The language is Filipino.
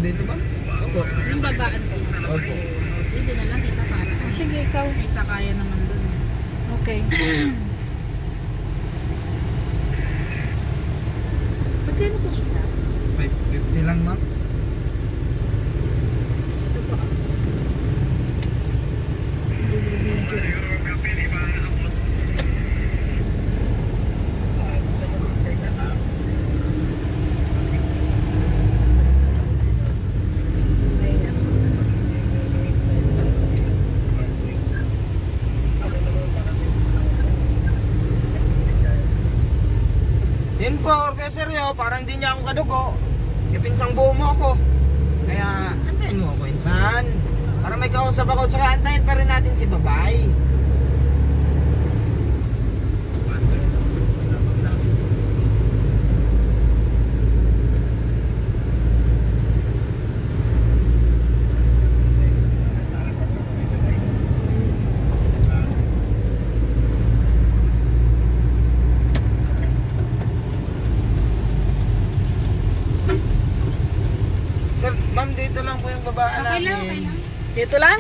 dito ba? Opo. Yung babaan ko. Opo. Sige na lang kita para. Sige, ikaw. May sakaya naman dun. Okay. Magkano pong isa? 550 lang ma'am. Ito po. Yun po, orkestra nyo, parang hindi niya ako kadugo. Ipinsang buo mo ako. Kaya, antayin mo ako, insan. Para may kausap ako, tsaka antayin pa rin natin si Babay. Sir, ma'am, dito lang po yung babaan Okay lang, namin. okay lang. Dito lang?